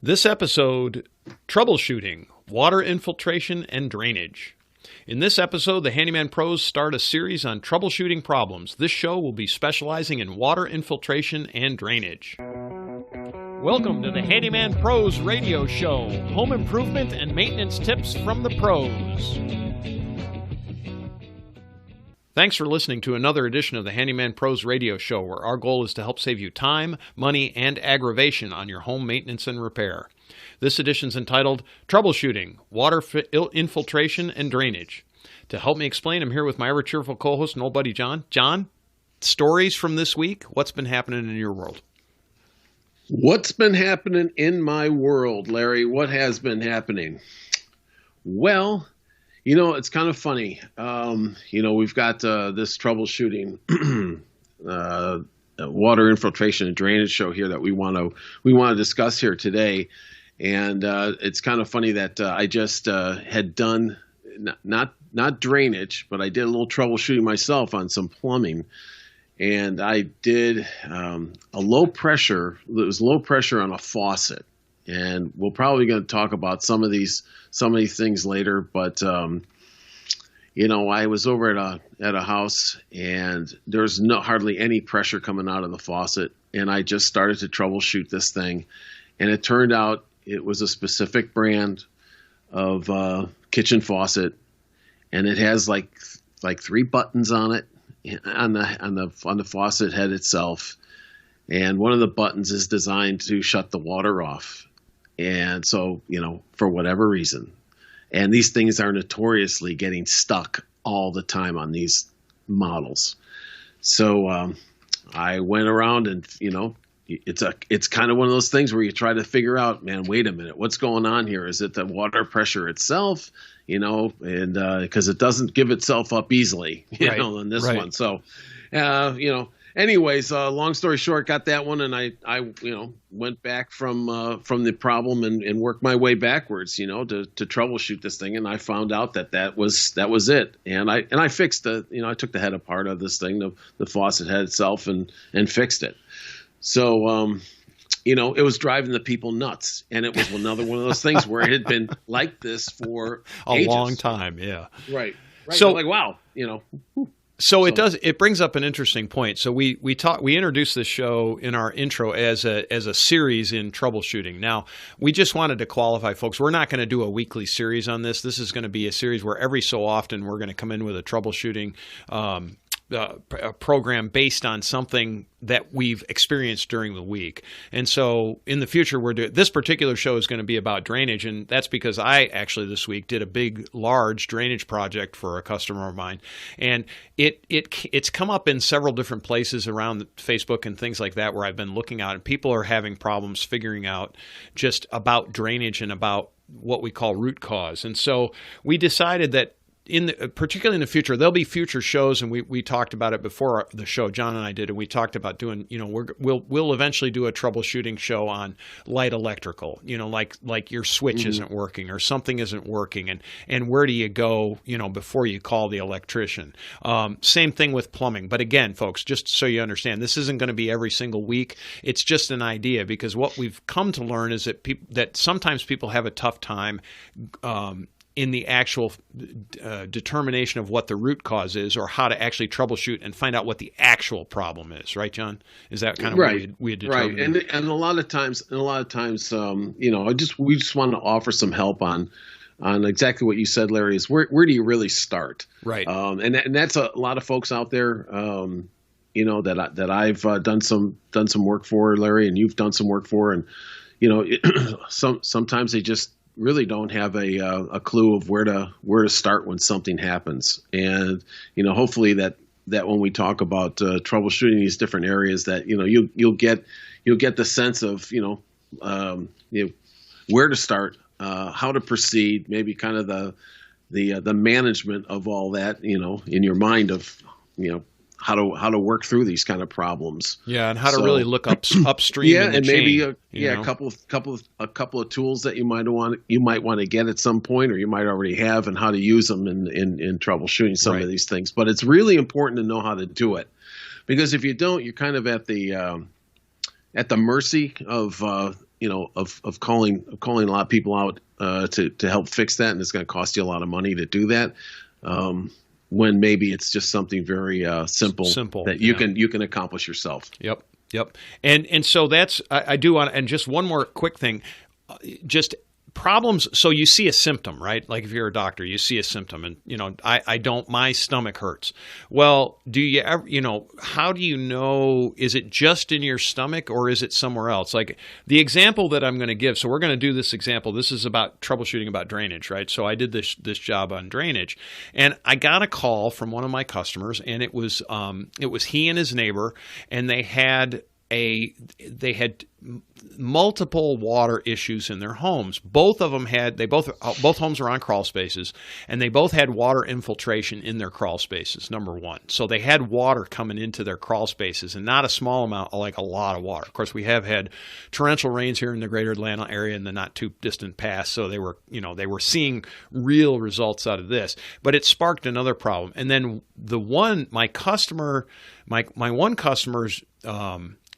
This episode, Troubleshooting, Water Infiltration and Drainage. In this episode, the Handyman Pros start a series on troubleshooting problems. This show will be specializing in water infiltration and drainage. Welcome to the Handyman Pros radio show, home improvement and maintenance tips from the pros. Thanks for listening to another edition of the Handyman Pros radio show, where our goal is to help save you time, money, and aggravation on your home maintenance and repair. This edition is entitled Troubleshooting, Water Infiltration and Drainage. To help me explain, I'm here with my ever cheerful co-host and old buddy John. John, stories from this week. What's been happening in your world? What's been happening in my world, Larry? What has been happening? Well, it's kind of funny. We've got this troubleshooting water infiltration and drainage show here that we want to discuss here today, and it's kind of funny that I just had done not drainage, but I did a little troubleshooting myself on some plumbing, and I did a low pressure. It was low pressure on a faucet, and we're probably going to talk about some of these things later, but I was over at a house, and there's hardly any pressure coming out of the faucet, and I just started to troubleshoot this thing, and it turned out it was a specific brand of kitchen faucet, and it has like 3 buttons on it on the faucet head itself, and one of the buttons is designed to shut the water off. And so, for whatever reason, and these things are notoriously getting stuck all the time on these models. So I went around and, it's kind of one of those things where you try to figure out, man, wait a minute, what's going on here? Is it the water pressure itself? And because it doesn't give itself up easily, on this one. So, anyways, long story short, got that one, and I went back from the problem and worked my way backwards, to troubleshoot this thing, and I found out that was it, and I fixed the, I took the head apart of this thing, the faucet head itself, and fixed it. So, it was driving the people nuts, and it was another one of those things where it had been like this for a long time, yeah. Right. So, like, wow, So it brings up an interesting point. So we introduced this show in our intro as a series in troubleshooting. Now, we just wanted to qualify folks. We're not going to do a weekly series on this. This is going to be a series where every so often we're going to come in with a troubleshooting a program based on something that we've experienced during the week. And so in the future, this particular show is going to be about drainage, and that's because I actually this week did a large drainage project for a customer of mine, and it's come up in several different places around Facebook and things like that where I've been looking at, and people are having problems figuring out just about drainage and about what we call root cause. And so we decided that particularly in the future, there'll be future shows, and we talked about it before the show. John and I did, and we talked about doing, we'll eventually do a troubleshooting show on light electrical, like your switch isn't working or something isn't working, and where do you go, before you call the electrician. Same thing with plumbing. But again, folks, just so you understand, this isn't going to be every single week. It's just an idea, because what we've come to learn is that sometimes people have a tough time in the actual determination of what the root cause is, or how to actually troubleshoot and find out what the actual problem is, right, John? Is that kind of what we had determined? Right, and a lot of times, we just want to offer some help on exactly what you said, Larry. Is where do you really start? Right, and that's a lot of folks out there. That I've done some work for, Larry, and you've done some work for, and sometimes they just really don't have a clue of where to start when something happens. And hopefully that when we talk about troubleshooting these different areas, that you'll get the sense of where to start, how to proceed, maybe kind of the management of all that, in your mind of how to work through these kind of problems. Yeah, and how to really look upstream. Yeah, in the and chain, maybe a couple of tools that you might want to get at some point, or you might already have, and how to use them in troubleshooting some of these things. But it's really important to know how to do it, because if you don't, you're kind of at the mercy of of calling a lot of people out to help fix that, and it's going to cost you a lot of money to do that. When maybe it's just something very simple that you can accomplish yourself. Yep. And so that's I do want, and just one more quick thing, just problems. So you see a symptom, right? Like if you're a doctor, you see a symptom, and my stomach hurts. Well, do you ever, how do you know, is it just in your stomach or is it somewhere else? Like the example that I'm going to give, so we're going to do this example. This is about troubleshooting about drainage, right? So I did this job on drainage, and I got a call from one of my customers, and it was he and his neighbor, and they had multiple water issues in their homes. Both homes were on crawl spaces, and they both had water infiltration in their crawl spaces, number one. So they had water coming into their crawl spaces, and not a small amount, like a lot of water. Of course, we have had torrential rains here in the greater Atlanta area in the not too distant past, so they were seeing real results out of this. But it sparked another problem. And then my one customer's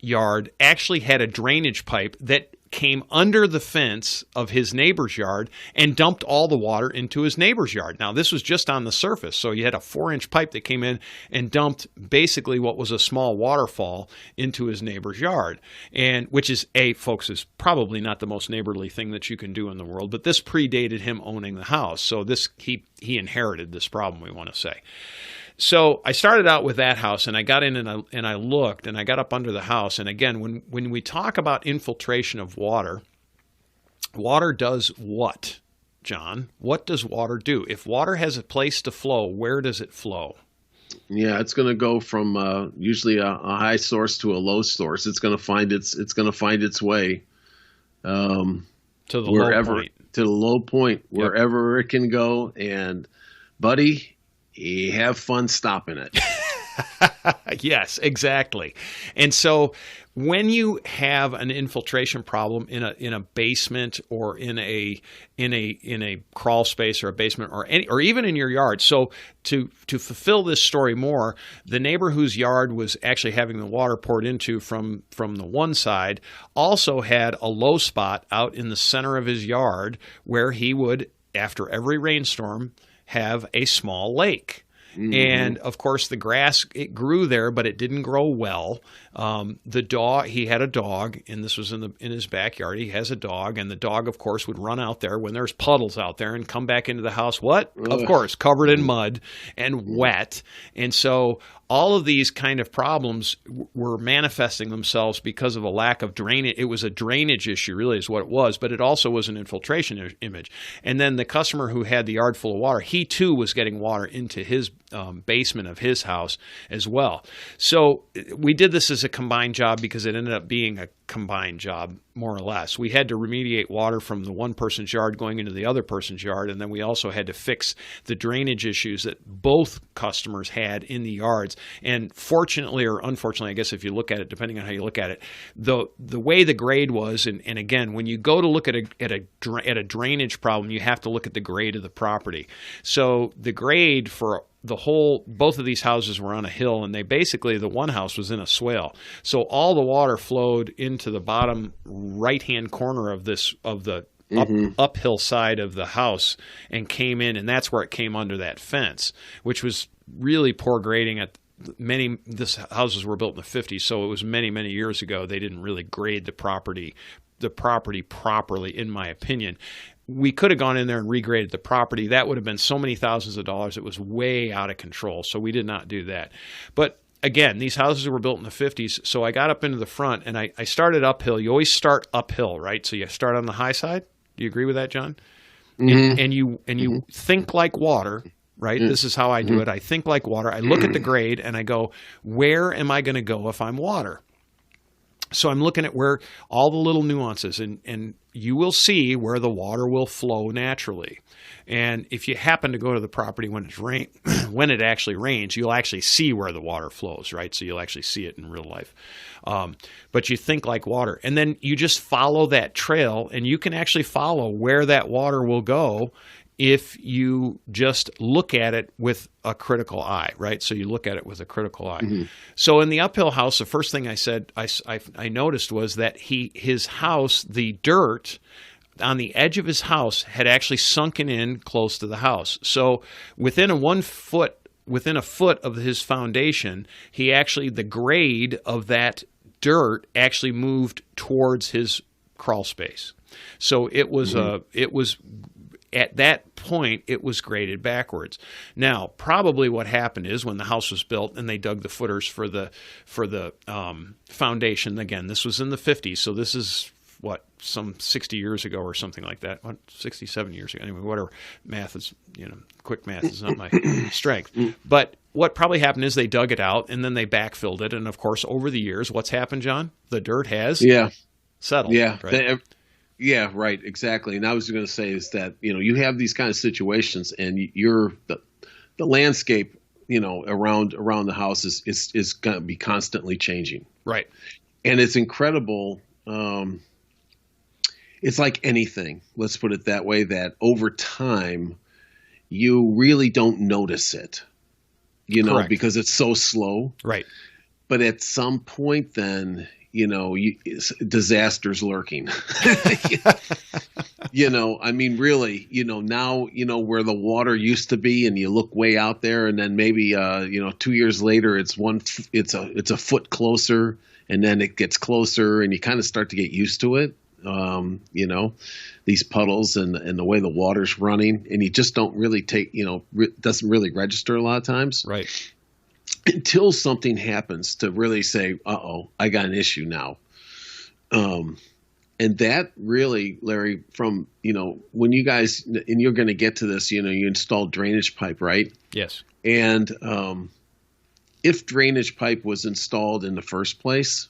yard actually had a drainage pipe that came under the fence of his neighbor's yard and dumped all the water into his neighbor's yard. Now, this was just on the surface, so you had a 4-inch pipe that came in and dumped basically what was a small waterfall into his neighbor's yard, and which is, folks, is probably not the most neighborly thing that you can do in the world, but this predated him owning the house, so he inherited this problem, we want to say. So I started out with that house, and I got in and I looked, and I got up under the house. And again, when we talk about infiltration of water, water does what, John? What does water do? If water has a place to flow, where does it flow? Yeah, it's going to go from usually a high source to a low source. It's going to find its way to the wherever, low point. To the low point, wherever it can go. And, buddy, you have fun stopping it. Yes, exactly. And so when you have an infiltration problem in a basement or in a crawl space or a basement or even in your yard. So to fulfill this story more, the neighbor whose yard was actually having the water poured into from the one side also had a low spot out in the center of his yard where he would, after every rainstorm, have a small lake. Mm-hmm. And of course, the grass, it grew there, but it didn't grow well. He had a dog, and this was in his backyard. He has a dog, and the dog, of course, would run out there when there's puddles out there and come back into the house. What? Ugh. Of course, covered in mud and wet. And so all of these kind of problems were manifesting themselves because of a lack of drainage. It was a drainage issue, really, is what it was, but it also was an infiltration image. And then the customer who had the yard full of water, he too was getting water into his basement of his house as well. So we did this as a combined job because it ended up being a combined job, more or less. We had to remediate water from the one person's yard going into the other person's yard, and then we also had to fix the drainage issues that both customers had in the yards. And fortunately or unfortunately, I guess if you look at it, depending on how you look at it, the way the grade was, and again, when you go to look at a drainage problem, you have to look at the grade of the property. So the grade for both of these houses were on a hill, and the one house was in a swale. So all the water flowed into the bottom right-hand corner of the uphill side of the house and came in, and that's where it came under that fence, which was really poor grading this houses were built in the 50s, so it was many, many years ago. They didn't really grade the property properly, in my opinion. We could have gone in there and regraded the property. That would have been so many thousands of dollars. It was way out of control. So we did not do that. But again, these houses were built in the 50s. So I got up into the front and I started uphill. You always start uphill, right? So you start on the high side. Do you agree with that, John? Mm-hmm. And you think like water, right? Mm-hmm. This is how I do it. I think like water. I look at the grade and I go, where am I going to go if I'm water? So I'm looking at where all the little nuances, and you will see where the water will flow naturally. And if you happen to go to the property when it actually rains, you'll actually see where the water flows, right? So you'll actually see it in real life. But you think like water. And then you just follow that trail, and you can actually follow where that water will go if you just look at it with a critical eye, right? So you look at it with a critical eye. Mm-hmm. So in the uphill house, the first thing I noticed was that his house, the dirt on the edge of his house had actually sunken in close to the house. So within a foot of his foundation, the grade of that dirt actually moved towards his crawl space. So it was at that point, it was graded backwards. Now, probably what happened is when the house was built and they dug the footers for the foundation. Again, this was in the 50s, so this is some 60 years ago or something like that. 67 years ago. Anyway, whatever. Math is, quick math is not my strength. But what probably happened is they dug it out and then they backfilled it. And of course, over the years, what's happened, John? The dirt has settled. Yeah. Right? Yeah, right, exactly. And I was going to say is that, you have these kind of situations and the landscape, around the house is going to be constantly changing. Right. And it's incredible. It's like anything, let's put it that way, that over time you really don't notice it, Correct. because it's so slow. Right. But at some point then, disaster's lurking. Really, now, where the water used to be and you look way out there and then maybe, 2 years later, it's a foot closer and then it gets closer and you kind of start to get used to it. These puddles and the way the water's running and you just don't really doesn't really register a lot of times. Right. Until something happens to really say, uh-oh, I got an issue now. And that really, Larry, from, when you guys, and you're going to get to this, you installed drainage pipe, right? Yes. And if drainage pipe was installed in the first place,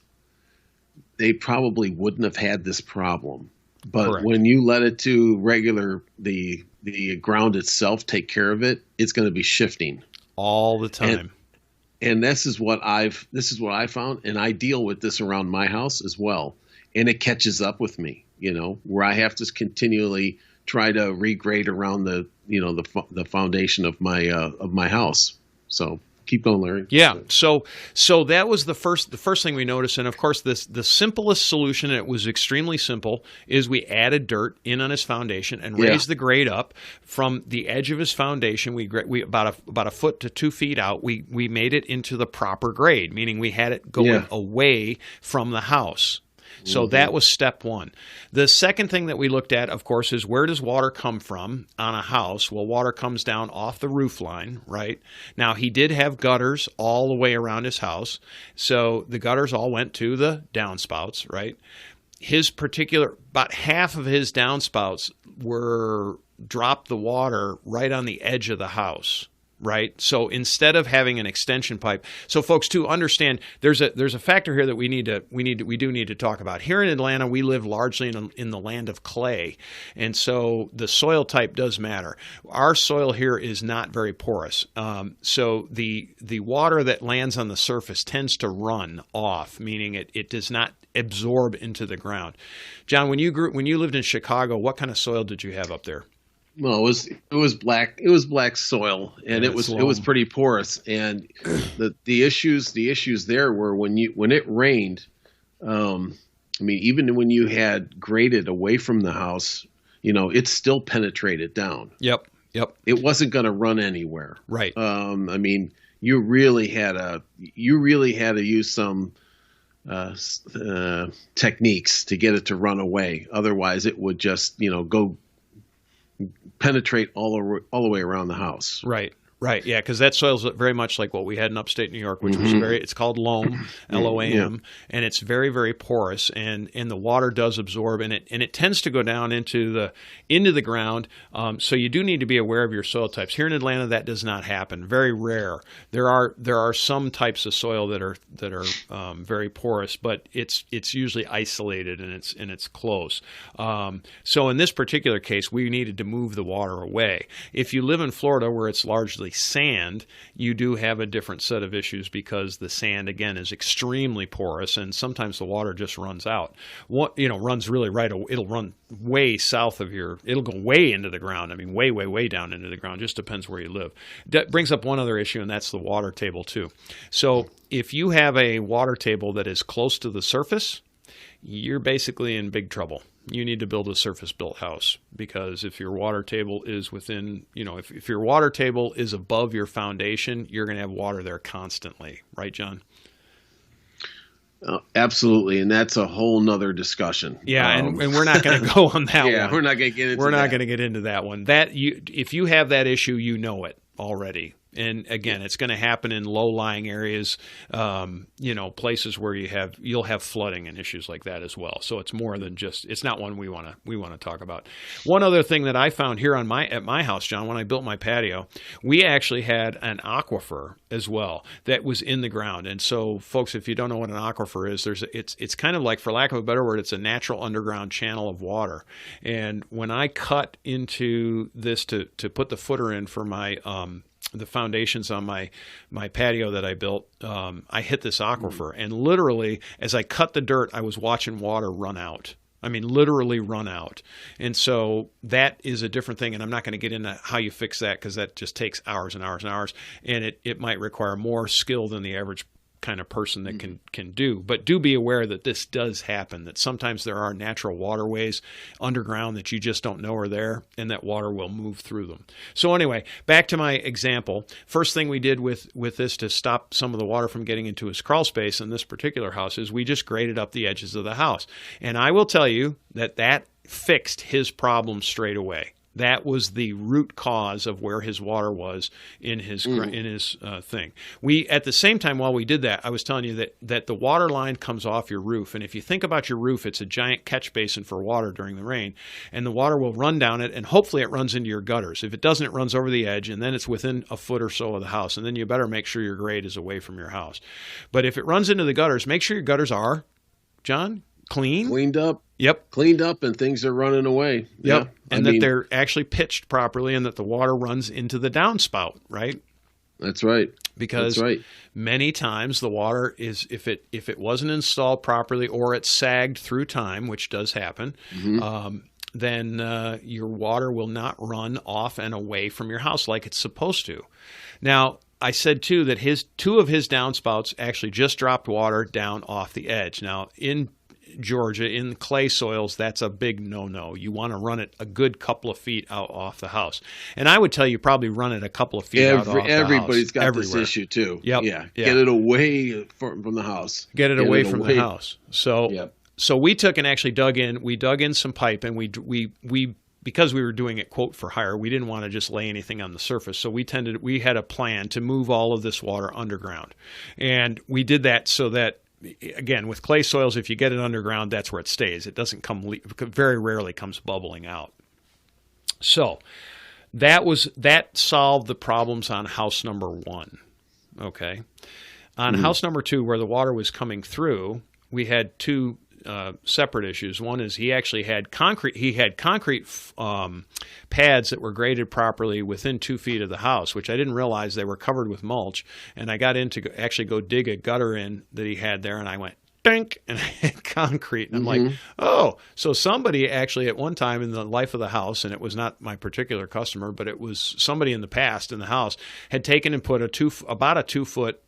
they probably wouldn't have had this problem. But Correct. When you let it to the ground itself take care of it, it's going to be shifting all the time. And this is what I found, and I deal with this around my house as well. And it catches up with me, where I have to continually try to regrade around the foundation of my house. So keep going, Larry. Yeah. So that was the first thing we noticed, and of course the simplest solution, and it was extremely simple, is we added dirt in on his foundation and raised the grade up from the edge of his foundation. We about a foot to 2 feet out. We made it into the proper grade, meaning we had it going away from the house. So that was step one. The second thing that we looked at, of course, is where does water come from on a house? Well, water comes down off the roof line, right? Now, he did have gutters all the way around his house. So the gutters all went to the downspouts, right? About half of his downspouts dropped the water right on the edge of the house. Right. So instead of having an extension pipe, so folks, to understand, there's a factor here that we do need to talk about. Here in Atlanta, we live largely in the land of clay, and so the soil type does matter. Our soil here is not very porous, so the water that lands on the surface tends to run off, meaning it does not absorb into the ground. John, when you lived in Chicago, what kind of soil did you have up there? Well, it was black soil, and it was pretty porous. And the issues there were when it rained. Even when you had graded away from the house, it still penetrated down. Yep. It wasn't going to run anywhere. Right. You really had to use some techniques to get it to run away. Otherwise, it would just go penetrate all the way around the house. Right. Yeah, because that soil is very much like what we had in upstate New York, which was it's called loam, LOAM, and it's very, very porous, and the water does absorb, and it tends to go down into the ground. So you do need to be aware of your soil types. Here in Atlanta, that does not happen. Very rare. There are some types of soil that are very porous, but it's usually isolated and it's close. So in this particular case, we needed to move the water away. If you live in Florida, where it's largely sand, you do have a different set of issues because the sand, again, is extremely porous, and sometimes the water just runs out. Runs really it'll run way south of it'll go way into the ground. I mean, way, way, way down into the ground. Just depends where you live. That brings up one other issue, and that's the water table too. So if you have a water table that is close to the surface, you're basically in big trouble. You need to build a surface-built house, because if your water table is within, if your water table is above your foundation, you're going to have water there constantly. Right, John? Absolutely, and that's a whole nother discussion. Yeah, and we're not going to go on that one. Yeah, we're not going to get into that. We're not going to get into that one. If you have that issue, you know it already. And again, it's going to happen in low-lying areas, places where you'll have flooding and issues like that as well. So it's more than it's not one we want to talk about. One other thing that I found here at my house, John, when I built my patio, we actually had an aquifer as well that was in the ground. And so, folks, if you don't know what an aquifer is, it's kind of like, for lack of a better word, it's a natural underground channel of water. And when I cut into this to put the footer in for my the foundations on my patio that I built, I hit this aquifer, and literally as I cut the dirt, I was watching water run out. I mean, literally run out. And so that is a different thing, and I'm not going to get into how you fix that, because that just takes hours and hours and hours, and it might require more skill than the average kind of person that can do. But do be aware that this does happen, that sometimes there are natural waterways underground that you just don't know are there, and that water will move through them. So anyway, back to my example. First thing we did with this to stop some of the water from getting into his crawl space in this particular house is we just graded up the edges of the house. And I will tell you that fixed his problem straight away. That was the root cause of where his water was in his thing. We, at the same time, while we did that, I was telling you that the water line comes off your roof. And if you think about your roof, it's a giant catch basin for water during the rain. And the water will run down it, and hopefully it runs into your gutters. If it doesn't, it runs over the edge, and then it's within a foot or so of the house. And then you better make sure your grade is away from your house. But if it runs into the gutters, make sure your gutters are, John, cleaned up. Yep. Cleaned up, and things are running away. Yep. Yeah. And they're actually pitched properly, and that the water runs into the downspout, right? That's right. Because many times the water is, if it wasn't installed properly, or it sagged through time, which does happen, then your water will not run off and away from your house like it's supposed to. Now, I said, too, that two of his downspouts actually just dropped water down off the edge. Now, in Georgia, in clay soils, that's a big no-no. You want to run it a good couple of feet out off the house. And I would tell you probably run it a couple of feet out off the house. Everybody's got this issue, too. Yep. Yeah. Get it away from the house. Get it away from the house. So we took and actually dug in some pipe, and we because we were doing it quote for hire, we didn't want to just lay anything on the surface. So we had a plan to move all of this water underground. And we did that so that, again, with clay soils, if you get it underground, that's where it stays. It doesn't very rarely comes bubbling out. So that solved the problems on house number 1. Okay. On house number 2, where the water was coming through, we had two separate issues. One is he actually had concrete. He had concrete pads that were graded properly within 2 feet of the house, which I didn't realize they were covered with mulch. And I got in to actually go dig a gutter in that he had there, and I went, dink, and I had concrete. And I'm like, oh, so somebody actually at one time in the life of the house, and it was not my particular customer, but it was somebody in the past in the house, had taken and put about a 2-foot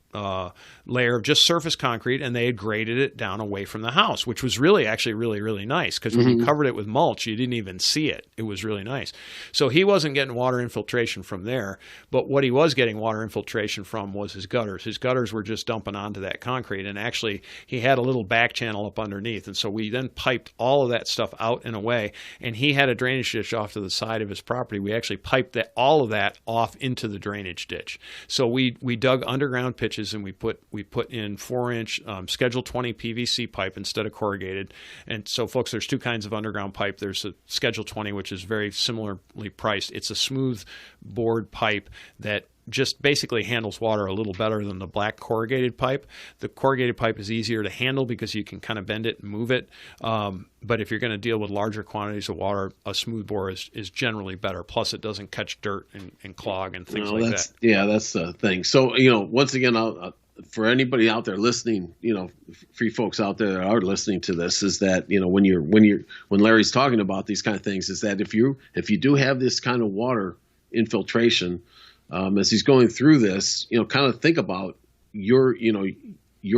layer of just surface concrete, and they had graded it down away from the house, which was actually really, really nice, because when you covered it with mulch, you didn't even see it. It was really nice. So he wasn't getting water infiltration from there, but what he was getting water infiltration from was his gutters. His gutters were just dumping onto that concrete, and actually he had a little back channel up underneath, and so we then piped all of that stuff out and away, and he had a drainage ditch off to the side of his property. We actually piped all of that off into the drainage ditch. So we dug underground pitches, and we put in 4-inch Schedule 20 PVC pipe instead of corrugated. And so, folks, there's two kinds of underground pipe. There's a Schedule 20, which is very similarly priced. It's a smooth bored pipe that just basically handles water a little better than the black corrugated pipe. The corrugated pipe is easier to handle because you can kind of bend it and move it. But if you're going to deal with larger quantities of water, a smooth bore is generally better. Plus, it doesn't catch dirt and clog and things like that. Yeah, that's the thing. So, once again, for anybody out there listening, for you folks out there that are listening to this, is that when Larry's talking about these kind of things, is that if you do have this kind of water infiltration, as he's going through this, kind of think about your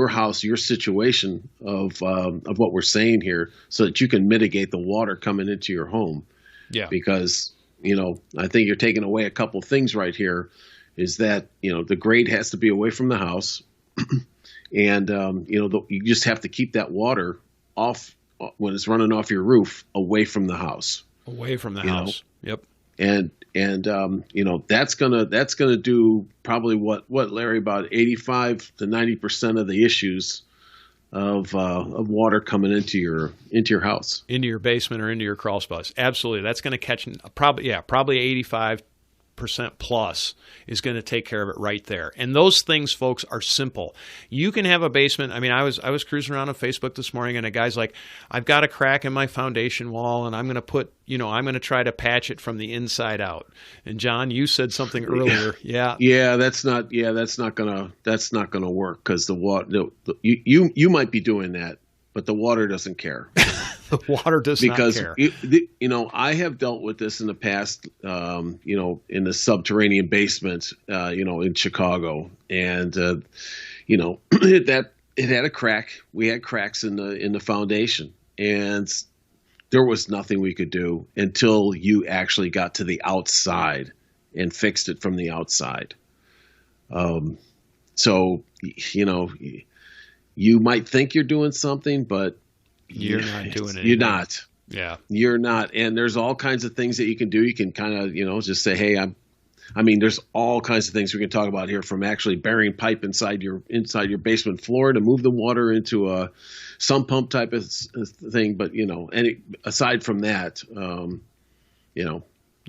house, your situation of what we're saying here, so that you can mitigate the water coming into your home. Yeah. Because I think you're taking away a couple things right here. Is that the grate has to be away from the house, and you just have to keep that water off when it's running off your roof, away from the house. Away from the house. Yep. And that's gonna do probably what Larry, about 85 to 90% of the issues of water coming into your house, into your basement or into your crawl space. Absolutely, that's going to catch probably 85% plus is going to take care of it right there. And those things, folks, are simple. You can have a basement. I mean, I was cruising around on Facebook this morning, and a guy's like, "I've got a crack in my foundation wall, and I'm going to try to patch it from the inside out." And John, you said something earlier. That's not gonna work, because the water. You might be doing that, but the water doesn't care. The water does not care. Because I have dealt with this in the past, in the subterranean basement, in Chicago, and it had a crack. We had cracks in the foundation, and there was nothing we could do until you actually got to the outside and fixed it from the outside. So you might think you're doing something, but you're not doing it. You're not. Yeah. You're not. And there's all kinds of things that you can do. You can kind of, just say, hey, there's all kinds of things we can talk about here, from actually burying pipe inside your basement floor to move the water into a sump pump type of thing. But, aside from that,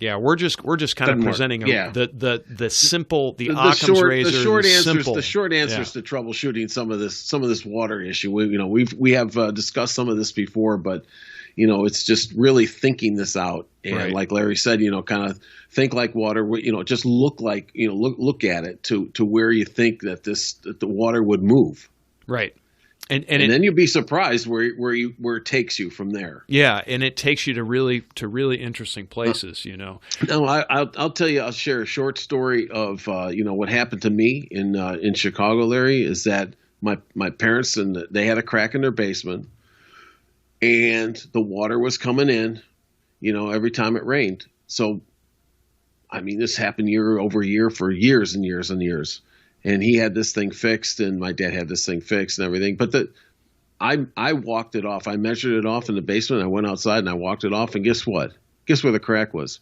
Yeah, we're just kind of presenting the simple, the Occam's razor. The short answers to troubleshooting some of this water issue. We have discussed some of this before, but it's just really thinking this out. And like Larry said, kind of think like water. Just look at it to where you think that the water would move. Right. And then you'll be surprised where it takes you from there. Yeah, and it takes you to really interesting places, No, I'll tell you. I'll share a short story of what happened to me in Chicago, Larry. Is that my parents, and they had a crack in their basement, and the water was coming in, every time it rained. So, this happened year over year for years and years and years. And he had this thing fixed, and my dad had this thing fixed and everything. But I walked it off. I measured it off in the basement. I went outside and I walked it off. And guess what? Guess where the crack was?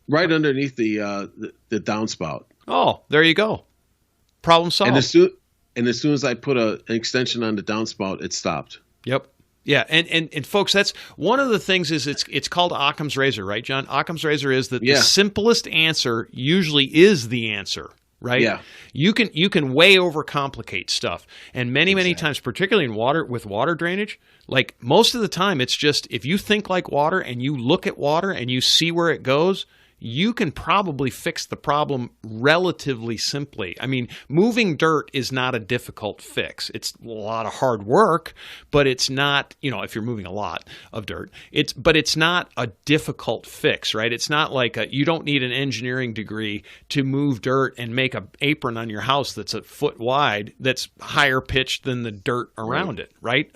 Right underneath the downspout. Oh, there you go. Problem solved. And as soon as I put an extension on the downspout, it stopped. Yep. Yeah, and folks, that's one of the things. Is it's called Occam's razor, right, John? Occam's razor is that the simplest answer usually is the answer. Right? Yeah. You can way overcomplicate stuff. And many times, particularly with water drainage, like most of the time, it's just, if you think like water and you look at water and you see where it goes, you can probably fix the problem relatively simply. Moving dirt is not a difficult fix. It's a lot of hard work, but it's not, if you're moving a lot of dirt, but it's not a difficult fix, right? It's not like you don't need an engineering degree to move dirt and make an apron on your house that's a foot wide, that's higher pitched than the dirt around it, right?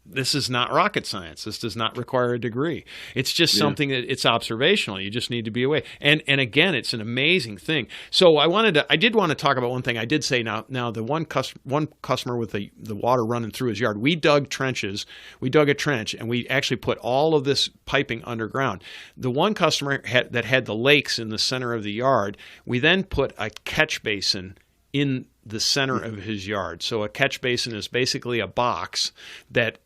This is not rocket science. This does not require a degree. It's just something that it's observational. You just need to be aware. And again, it's an amazing thing. So I did want to talk about one thing. I did say now the one customer with the water running through his yard, we dug trenches. We dug a trench and we actually put all of this piping underground. The one customer that had the lakes in the center of the yard, we then put a catch basin in the center of his yard. So a catch basin is basically a box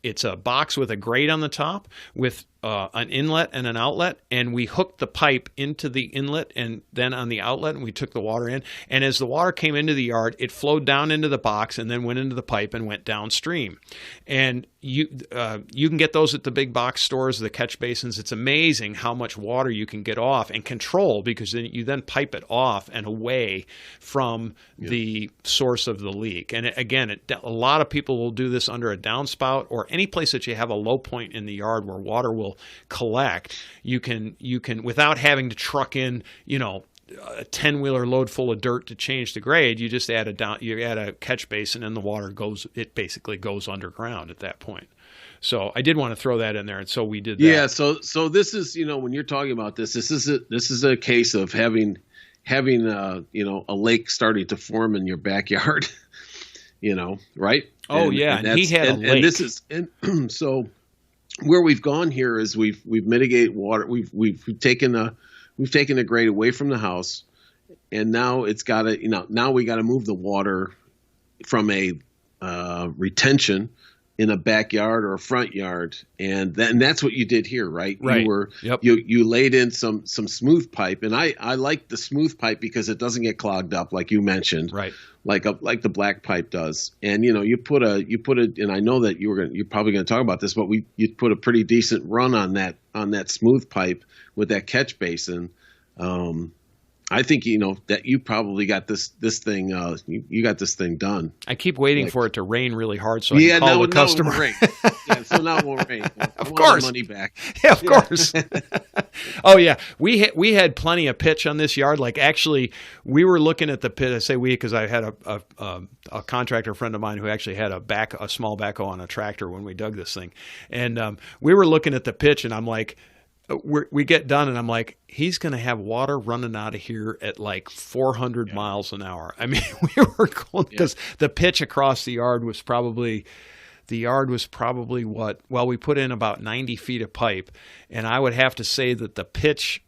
it's a box with a grate on the top with an inlet and an outlet, and we hooked the pipe into the inlet and then on the outlet, and we took the water in. And as the water came into the yard, it flowed down into the box and then went into the pipe and went downstream. And you can get those at the big box stores, the catch basins. It's amazing how much water you can get off and control, because then you pipe it off and away from the source of the leak. And again, a lot of people will do this under a downspout or any place that you have a low point in the yard where water will collect. You can without having to truck in, a 10-wheeler load full of dirt to change the grade. You just add a catch basin, and the water basically goes underground at that point. So I did want to throw that in there, and so we did that. Yeah. So this is, when you're talking about this is a case of having a lake starting to form in your backyard, right? Oh, and he had a lake. So where we've gone here is we've mitigated water. We've taken the grade away from the house, and now it's got to, now we got to move the water from a retention in a backyard or a front yard, and that's what you did here, right? Right. You laid in some smooth pipe, and I like the smooth pipe because it doesn't get clogged up, like you mentioned, right? Like the black pipe does. And you put it, and I know that you're probably going to talk about this, but you put a pretty decent run on that smooth pipe with that catch basin. I think that you probably got this thing. You got this thing done. I keep waiting for it to rain really hard so I can call the customer. Now it won't rain. Yeah, so now it won't rain. Of course, money back. Yeah, of course. Oh yeah, we had plenty of pitch on this yard. Like actually, we were looking at the pit. I say we because I had a contractor friend of mine who actually had a small backhoe on a tractor when we dug this thing, and we were looking at the pitch, and I'm like. We get done, and I'm like, he's going to have water running out of here at like 400 miles an hour. I mean, we were going because the pitch across the yard was probably what? Well, we put in about 90 feet of pipe, and I would have to say that the pitch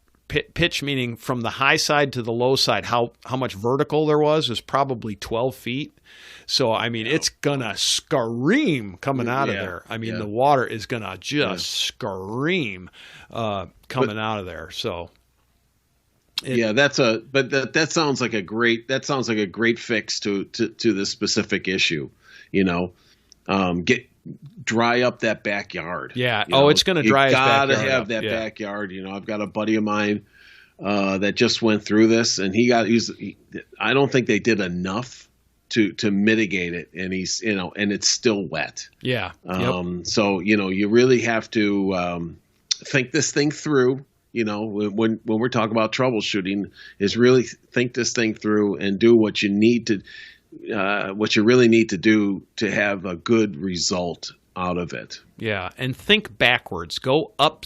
meaning from the high side to the low side, how much vertical there was probably 12 feet. So, I mean, it's going to scream coming out of there. I mean, the water is going to just scream coming out of there. So, that sounds like a great fix to this specific issue, dry up that backyard. Yeah. It's going to dry his backyard. You got to have that backyard. I've got a buddy of mine that just went through this, and I don't think they did enough to mitigate it, and he's and it's still wet. Yeah. So you really have to think this thing through. When we're talking about troubleshooting, is really think this thing through and do what you really need to do to have a good result out of it. Yeah, and think backwards. Go up.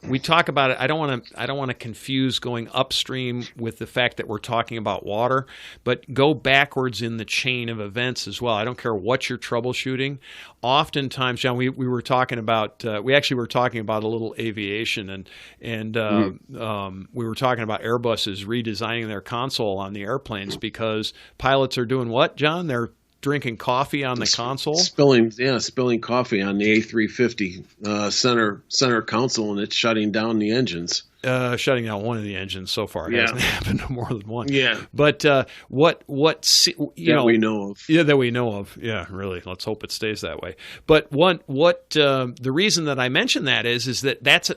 We talk about it. I don't want to confuse going upstream with the fact that we're talking about water, but go backwards in the chain of events as well. I don't care what you're troubleshooting. Oftentimes, John, we were talking about. We actually were talking about a little aviation, and we were talking about Airbus is redesigning their console on the airplanes because pilots are doing what, John? They're drinking coffee on the console, spilling coffee on the A350 center console, and it's shutting down the engines. Shutting down one of the engines so far. It hasn't happened to more than one. Yeah, but what we know of. Yeah, that we know of. Yeah, really. Let's hope it stays that way. But the reason that I mention that is that that's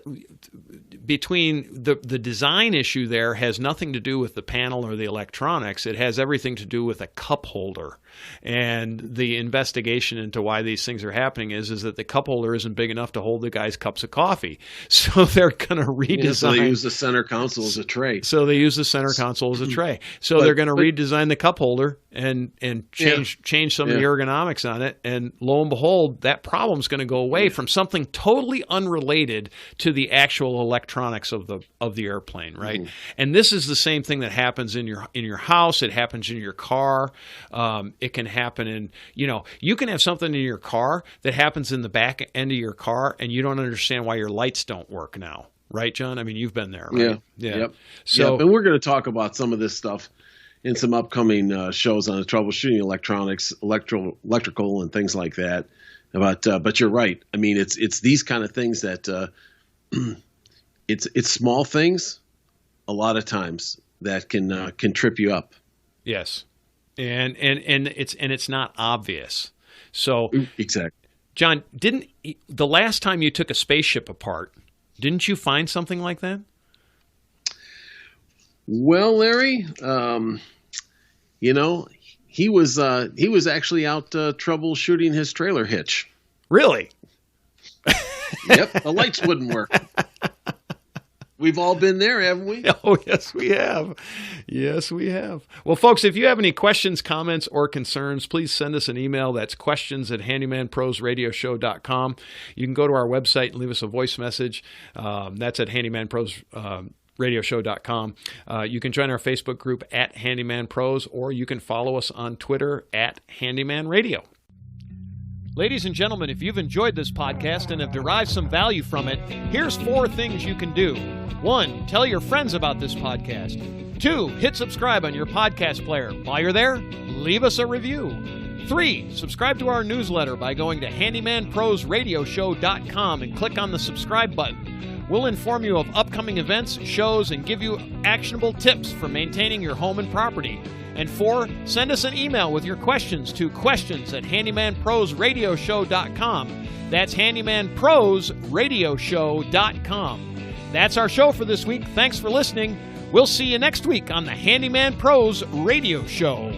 between the design issue there has nothing to do with the panel or the electronics. It has everything to do with a cup holder. And the investigation into why these things are happening is that the cup holder isn't big enough to hold the guy's cups of coffee. So they're going to redesign. So they use the center console as a tray. So they're going to redesign the cup holder and change some of the ergonomics on it. And lo and behold, that problem's going to go away from something totally unrelated to the actual electronics of the airplane, right? And this is the same thing that happens in your house. It happens in your car. It can happen in, you can have something in your car that happens in the back end of your car and you don't understand why your lights don't work now. Right, John? I mean, you've been there, right? Yeah. Yep. So, and we're going to talk about some of this stuff, in some upcoming shows on the troubleshooting electronics, electrical, and things like that. But you're right. I mean, it's these kind of things that it's small things a lot of times that can trip you up. Yes, and it's not obvious. So exactly. John, the last time you took a spaceship apart, didn't you find something like that? Well, Larry, he was actually out troubleshooting his trailer hitch. Really? Yep, the lights wouldn't work. We've all been there, haven't we? Oh, yes, we have. Yes, we have. Well, folks, if you have any questions, comments, or concerns, please send us an email. That's questions@handymanprosradioshow.com. You can go to our website and leave us a voice message. That's at handymanprosradioshow.com. You can join our Facebook group at Handyman Pros, or you can follow us on Twitter at Handyman Radio. Ladies and gentlemen, if you've enjoyed this podcast and have derived some value from it, here's 4 things you can do. 1, tell your friends about this podcast. 2, hit subscribe on your podcast player. While you're there, leave us a review. 3, subscribe to our newsletter by going to handymanprosradioshow.com and click on the subscribe button. We'll inform you of upcoming events, shows, and give you actionable tips for maintaining your home and property. And 4, send us an email with your questions to questions@handymanprosradioshow.com. That's handymanprosradioshow.com. That's our show for this week. Thanks for listening. We'll see you next week on the Handyman Pros Radio Show.